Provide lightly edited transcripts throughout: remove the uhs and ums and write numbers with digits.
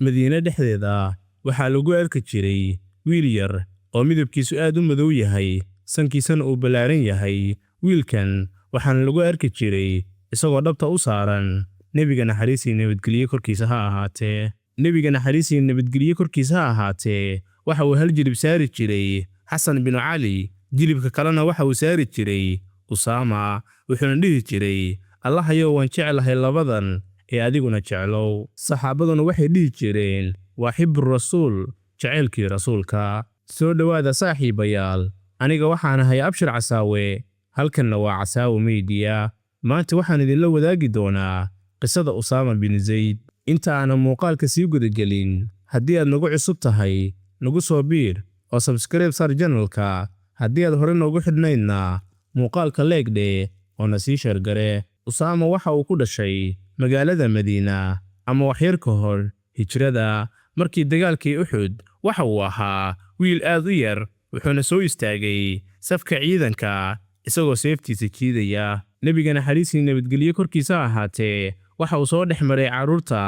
madiina dhexdeeda waxaa lagu arki jiray wiil yar oo midabkiisu aad u madow yahay sankiisana uu ballaaran yahay wiilkan waxaana lagu arki jiray isagoo dhabta u saaran nebiga naxariis iyo nabadgelyo korkiisa ha ahaatee waxa uu hal jilib saari jiray xasan bin cali jilibka kalena waxa uu saari jiray usaama wuxuuna dhihi jiray allahayow waan jeclahay labadan ee adiguna jeclow saxaabaduna waxay dhihi jireen waa xibbur rasuul jaceylkii rasuulka soo dhowaada saaxiibayaal aniga waxaan ahay abshir casaawe halkanna waa casaawe media maanta waxaan idinla wadaagi doonaa qisada usaama bin zayd inta aanan muuqaalka sii gudagelin haddii aad nagu cusub tahay nagu soo biir oo subscribe sar channelka haddii aad hore noogu xidhnaydna muuqaalka leegdhe oo na sii sheergare usaama waxa uu ku dhashay magaalada madiina ama waxyar ka hor hijrada markii dagaalkii uxud waxa uu ahaa wiil aad u yar wuxuuna soo istaagay safka ciidanka isagoo seeftiisa jiidaya nebiga naxariis iyo nabadgelyo korkiisa ahaatee waxa uu soo dhex maray carruurta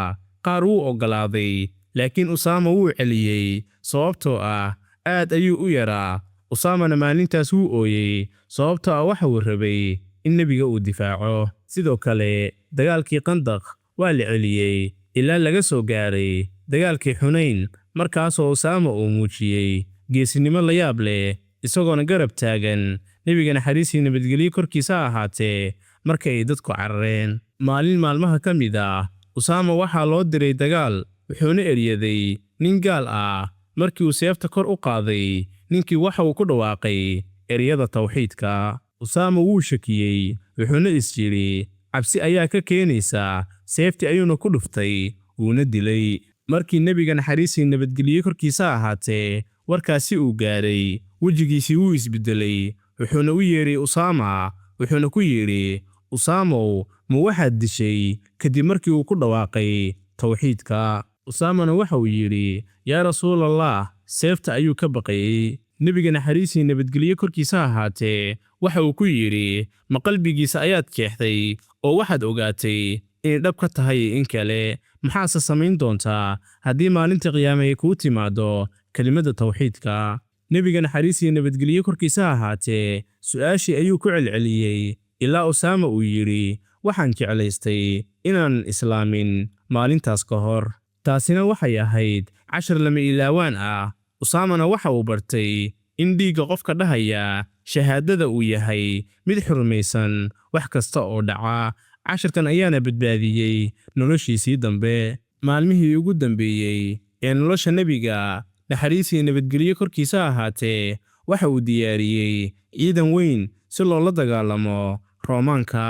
qaar wuu oggolaaday laakiin usaama wuu celiyey sababtoo ah aad ayuu u yaraa usaamana maalintaas wuu ooyey sababtoo ah waxa uu rabay in nebiga uu difaaco sidoo kale dagaalkii qandaq waa la celiyey ilaa laga soo gaaray dagaalkii xunayn markaasoo usaama uu muujiyey geesinimo la yaab leh isagoona garab taagan nebiga naxariis iyo nabadgelyo korkiisa ahaatee marka ay dadku carareen maalin maalmaha ka mid ah usaama waxaa loo diray dagaal wuxuuna eryaday nin gaal ah markii uu seefta kor u qaaday ninkii waxa uu ku dhawaaqay eryada tawxiidka usaama wuu shakiyey wuxuuna isjiri cabsi ayaa ka keenaysa seeftii ayuuna ku dhuftay wuuna dilay markii nebiga naxariis iyo nabadgelyo korkiisa ahaatee warkaasi uu gaaray wejigiisii wuu isbedelay wuxuuna u yeeray usaama wuxuuna ku yidhi usaamow ma waxaad dishay kadib markii uu ku dhawaaqay tawxiidka usaamana waxa uu yidhi yaa rasuulallah seefta ayuu ka baqayey nebiga naxariis iyo nabadgelyo korkiisa ahaatee waxa uu ku yidhi ma qalbigiisa ayaad jeexday oo waxaad ogaatay inay dhab ka tahay in kale maxaase samayn doontaa haddii maalinta qiyaame ay kuu timaado kelimadda tawxiidka nebiga naxariis iyo nabadgelyo korkiisa ahaatee su'aashii ayuu ku celceliyey ilaa usaama uu yidhi waxaan jeclaystay inaan islaamin maalintaas ka hor taasina waxay ahayd cashar lama ilaawaan ah usaamana waxa uu bartay in dhiigga qofka dhahaya shahaadada uu yahay mid xurmaysan wax kasta oo dhaca casharkan ayaana badbaadiyey noloshiisii dambe maalmihii ugu dambeeyey ee nolosha nebiga naxariis iyo nabadgelyo korkiisa ahaatee waxa uu diyaariyey ciidan weyn si loola dagaalamo roomaanka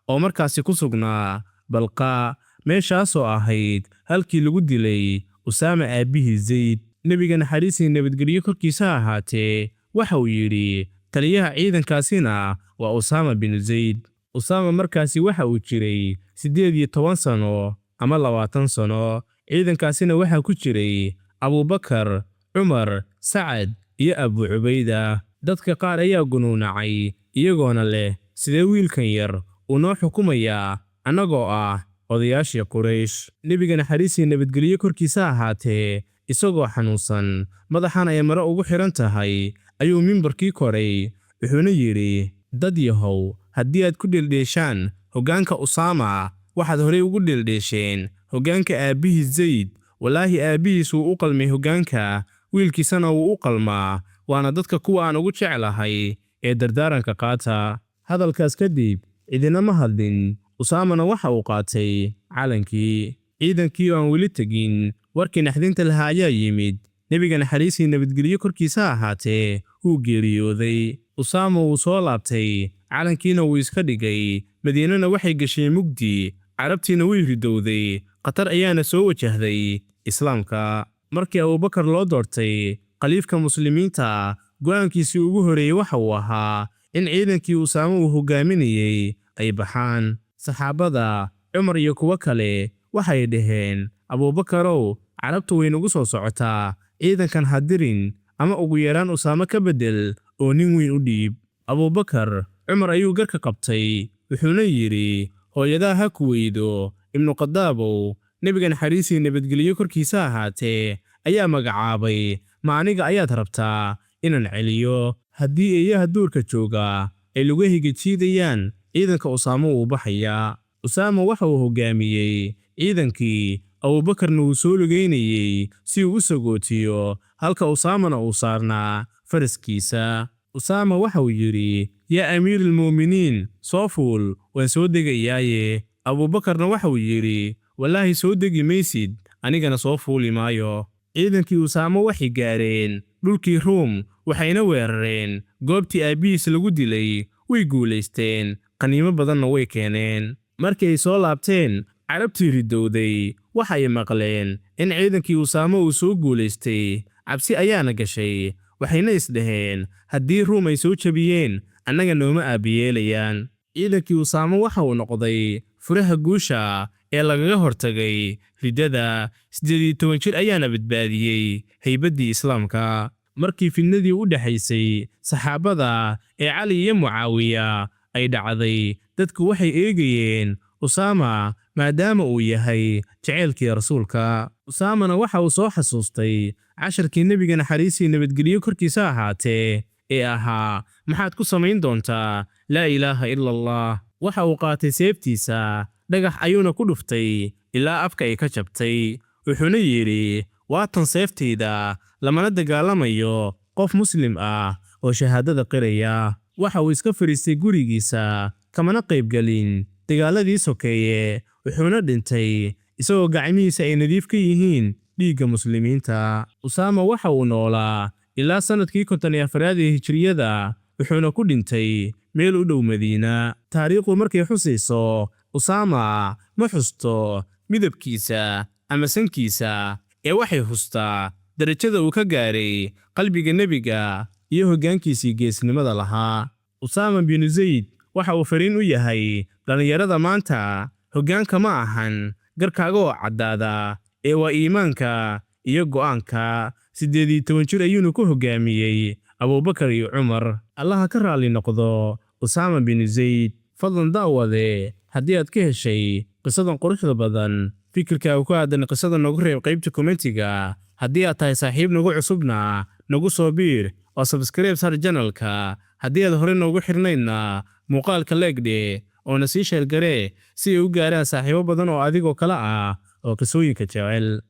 oo markaasi ku sugnaa balqa meeshaasoo ahayd halkii lagu dilay usaama aabbihii zayd nebiga naxariis iyo nabadgelyo korkiisa ahaatee waxa uu yidhi taliyaha ciidankaasina waa usaama bin zayd usaama markaasi waxa uu jiray 18 sano ama 20 sano ciidankaasina waxaa ku jiray abubakar cumar sacad iyo abu cubayda dadka qaar ayaa gunuunacay iyagoona leh sidee wiilkan yar uu noo xukumayaa annagoo ah odayaashii quraysh nebiga naxariis iyo nabadgelyo korkiisa ahaatee isagoo xanuunsan madaxan ay maro ugu xiran tahay ayuu mimbarkii koray wuxuuna yidhi dad yahow haddii aad ku dheeldheeshaan hoggaanka usaama waxaad horey ugu dheeldheesheen hoggaanka aabbihii zayd walaahi aabbihiis wuu u qalmay hoggaanka wiilkiisana wuu u qalmaa waana dadka kuwa aan ugu jeclahay ee dardaaranka qaata hadalkaas kadib cidinama hadlin usaamana waxa uu qaatay calankii ciidankii oo aan weli tegin warkii naxdinta lahaa ayaa yimid nebiga naxariis iyo nabadgelyo korkiisa ahaatee wuu geeriyooday usaama wuu soo laabtay calankiina wuu iska dhigay madiinana waxay gashay mugdi carabtiina way ridowday qatar ayaana soo wajahday islaamka markii abubakar loo doortay khaliifka muslimiinta go'aankiisii ugu horeeyey waxa uu ahaa in ciidankii usaama uu hogaaminayey ay baxaan saxaabada cumar iyo kuwo kale waxay dhaheen abubakarow carabtu way nagu soo socotaa ciidankan hadirin ama ugu yaraan usaama ka bedel oo nin weyn u dhiib abubakar cumar ayuu garka qabtay wuxuuna yidhi hooyadaa ha ku weydo ibnu qadaabow nebiga naxariis iyo nabadgelyo korkiisa ahaatee ayaa magacaabay, ma aniga ayaad rabtaa inaan celiyo? Haddii eeyaha duurka jooga ay lugahayga jiidayaan, ciidanka Usaamo wuu baxayaa. Usaama waxa uu hoggaamiyey ciidankii, Abuubakarna wuu soo lugaynayey si uu u sagootiyo, halka Usaamana uu saarnaa faraskiisa. Usaama waxa uu yidhi, yaa amiirulmu'miniin, soo fuul, waan soo degayaaye. Abuubakarna waxa uu yidhi, wallaahi soo degi maysid, anigana soo fuuli maayo. Ciidankii Usaamo waxay gaareen dhulkii Ruum, waxayna weerareen goobtii aabbihiis lagu dilay. Way guulaysteen, qaniimo badanna way keeneen. Markii ay soo laabteen, carabtii ridowday waxa ay maqleen in ciidankii Usaamo uu soo guulaystay. Cabsi ayaana gashay, waxayna isdhaheen, haddii Ruum ay soo jabiyeen, annaga nooma aabiyeelayaan. Ciidankii Usaamo waxa uu noqday furaha guusha ee lagaga hortagay riddada. 18 jir ayaana badbaadiyey haybaddii Islaamka. Markii fidnadii u dhaxaysay saxaabada ee Cali iyo Mucaawiya ay dhacday, dadku waxay eegayeen Usaama maadaama uu yahay jaceylkii rasuulka. Usaamana waxa uu soo xasuustay casharkii nebiga naxariis iyo nabadgelyo korkiisa ahaatee ee ahaa, maxaad ku samayn doontaa laa ilaaha ila allah? Waxa uu qaatay seeftiisa, dhagax ayuuna ku dhuftay ilaa afka ay ka jabtay. Wuxuuna yidhi, waatan seeftayda, lamana dagaalamayo qof muslim ah oo shahaadada qiraya. Waxa uu iska fadhiistay gurigiisa, kamana qaybgelin dagaaladii sokeeye. Wuxuuna dhintay isagoo gacmihiisa ay nadiif ka yihiin dhiigga muslimiinta. Usaama waxa uu noolaa ilaa sanadkii 54 ee hijriyada, wuxuuna ku dhintay meel u dhow Madiina. Taariikhdu markay xusayso Usaama ma xusto midabkiisa ama sankiisa, ee waxay xustaa darajada uu ka gaaray qalbiga nebiga iyo hoggaankiisii geesnimada lahaa. Usaama bin Zayd waxa uu fariin u yahay dhallinyarada maanta, hoggaanka ma ahan garkaaga oo caddaada, ee waa iimaanka iyo go'aanka. 18 jir ayuuna ku hoggaamiyey Abuubakar iyo Cumar. Allaha ka raali noqdo Usaama bin Zayd. Fadlan daawade, haddii aad ka heshay qisadan quruxda badan, fikirkaaga ku aadan qisada noogu reeb qaybta kommentiga. Haddii aad tahay saaxiib nagu cusubna, nagu soo biir oo subscribe sar channelka. Haddii aad hore noogu xirnaydna, muuqaalka leegdhe oo na sii sheer garee si ay u gaaraan saaxiibo badan oo adigoo kala ah oo qisooyinka jecel.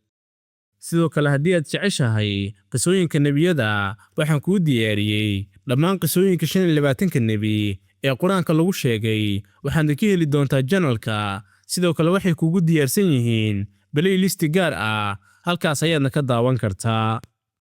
Sidoo kale, haddii aad jeceshahay qisooyinka nebiyada, waxaan kuu diyaariyey dhammaan qisooyinka 25 nebi ee Quraanka lagu sheegay, waxaad ka heli doontaa channelka. Sidoo kale, waxay kugu diyaarsan yihiin playlist gaar ah, halkaas ayaadna ka daawan kartaa.